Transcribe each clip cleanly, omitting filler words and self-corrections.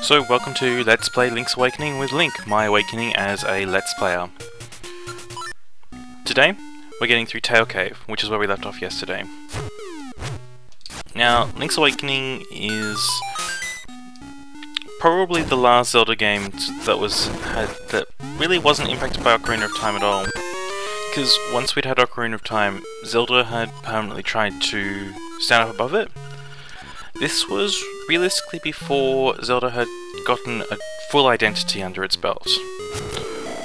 So welcome to Let's Play Link's Awakening with Link, my awakening as a Let's Player. Today, we're getting through Tail Cave, which is where we left off yesterday. Now, Link's Awakening is probably the last Zelda game that really wasn't impacted by Ocarina of Time at all. Because once we'd had Ocarina of Time, Zelda had permanently tried to stand up above it. This was realistically before Zelda had gotten a full identity under its belt.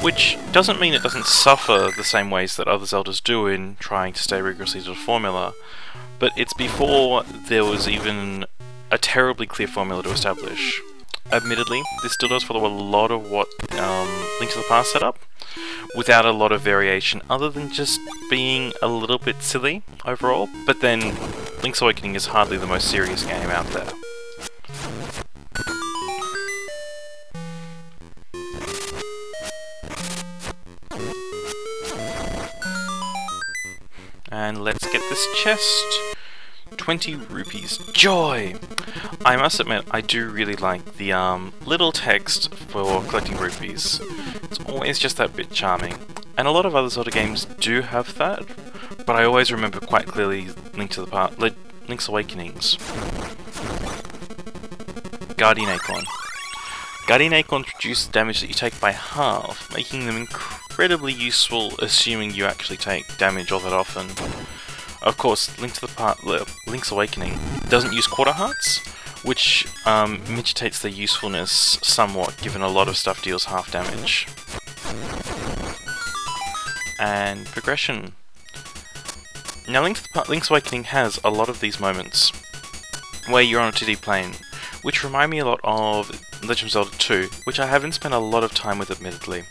Which doesn't mean it doesn't suffer the same ways that other Zeldas do in trying to stay rigorously to the formula, but it's before there was even a terribly clear formula to establish. Admittedly, this still does follow a lot of what Link to the Past set up, without a lot of variation other than just being a little bit silly overall, but then Link's Awakening is hardly the most serious game out there. And let's get this chest. 20 rupees. Joy! I must admit, I do really like the little text for collecting rupees. It's always just that bit charming. And a lot of other Zelda games do have that, but I always remember quite clearly Link's Awakening's. Guardian Acorn. Guardian Acorns reduce the damage that you take by half, making them incredibly useful assuming you actually take damage all that often. Of course, Link's Awakening doesn't use quarter hearts, which mitigates their usefulness somewhat, given a lot of stuff deals half damage. And progression. Now, Link's Awakening has a lot of these moments where you're on a 2D plane, which remind me a lot of Legend of Zelda 2, which I haven't spent a lot of time with, admittedly.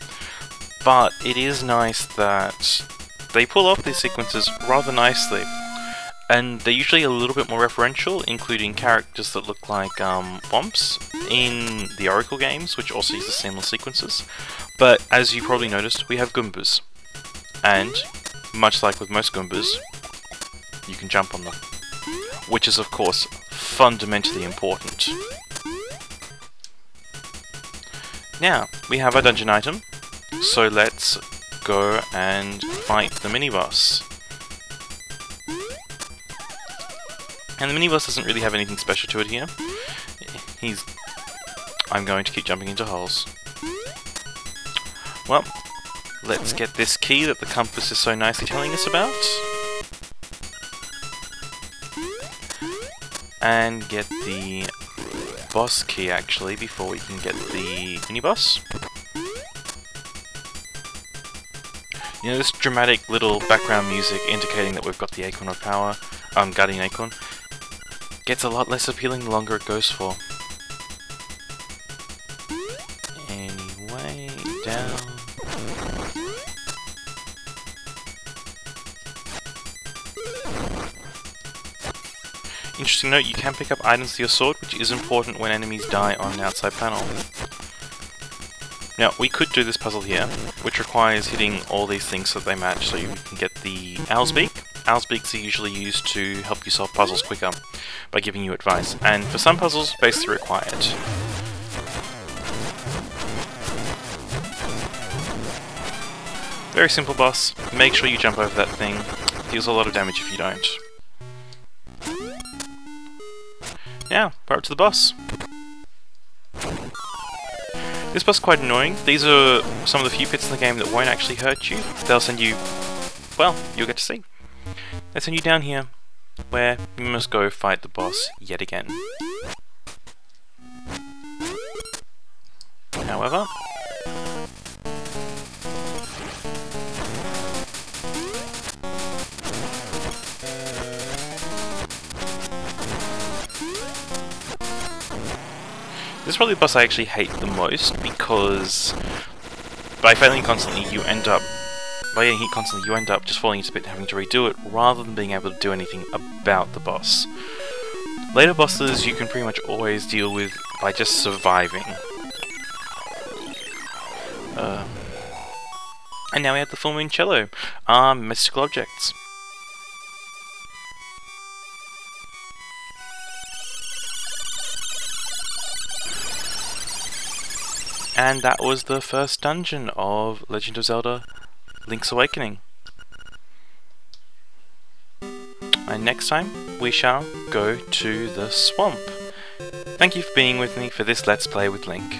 But it is nice that they pull off these sequences rather nicely, and they're usually a little bit more referential, including characters that look like Womps in the Oracle games, which also use the seamless sequences. But as you probably noticed, we have Goombas, and much like with most Goombas, you can jump on them, which is of course fundamentally important. Now, we have our dungeon item, so let's go and fight the mini-boss. And the mini-boss doesn't really have anything special to it here. I'm going to keep jumping into holes. Well, let's get this key that the compass is so nicely telling us about. And get the boss key, actually, before we can get the mini-boss. You know, this dramatic little background music indicating that we've got the Acorn of Power, Guardian Acorn, gets a lot less appealing the longer it goes for. Anyway, down. Interesting note, you can pick up items to your sword, which is important when enemies die on an outside panel. Now, we could do this puzzle here, which requires hitting all these things so that they match, so you can get the Owl's Beak. Owl's Beaks are usually used to help you solve puzzles quicker, by giving you advice, and for some puzzles, basically required. Very simple boss, make sure you jump over that thing, it deals a lot of damage if you don't. Now, we're up to the boss. This boss is quite annoying. These are some of the few pits in the game that won't actually hurt you. They'll send you... well, you'll get to see. They send you down here, where you must go fight the boss yet again. However... this is probably the boss I actually hate the most, because by failing constantly you end up just falling into a pit and having to redo it, rather than being able to do anything about the boss. Later bosses you can pretty much always deal with by just surviving. And now we have the full moon cello, mystical objects. And that was the first dungeon of Legend of Zelda Link's Awakening. And next time we shall go to the swamp. Thank you for being with me for this Let's Play with Link.